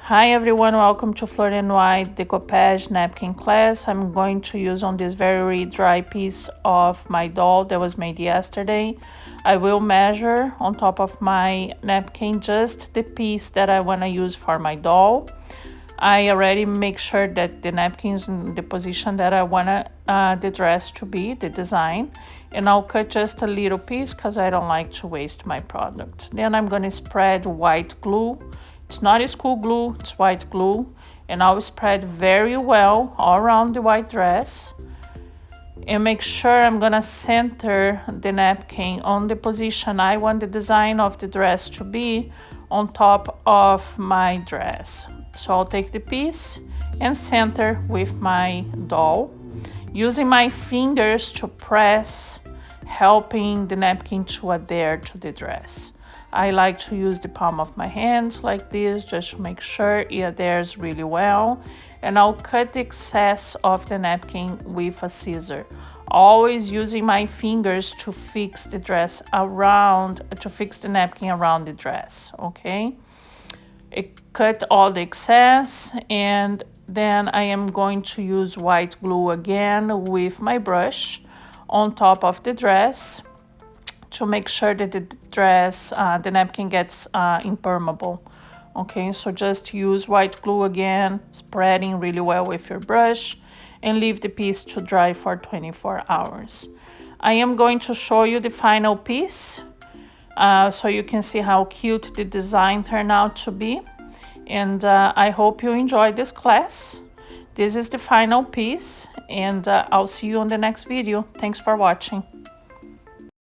Hi everyone, welcome to Floor and White Decoupage Napkin class. I'm going to use on this very dry piece of my doll that was made yesterday. I will measure on top of my napkin just the piece that I want to use for my doll. I already make sure that the napkin is in the position that I want the dress to be, the design. And I'll cut just a little piece because I don't like to waste my product. Then I'm going to spread white glue. It's not school glue, it's white glue. And I'll spread very well all around the white dress. And make sure I'm gonna center the napkin on the position I want the design of the dress to be on top of my dress. So I'll take the piece and center with my doll, using my fingers to press, helping the napkin to adhere to the dress. I like to use the palm of my hands like this just to make sure it adheres really well. And I'll cut the excess of the napkin with a scissor, always using my fingers to fix the dress around, to fix the napkin around the dress, okay? Cut all the excess, and then I am going to use white glue again with my brush on top of the dress to make sure that the dress, the napkin gets impermeable. Okay, so just use white glue again, spreading really well with your brush, and leave the piece to dry for 24 hours. I am going to show you the final piece so you can see how cute the design turned out to be. And I hope you enjoyed this class. This is the final piece, and I'll see you on the next video. Thanks for watching.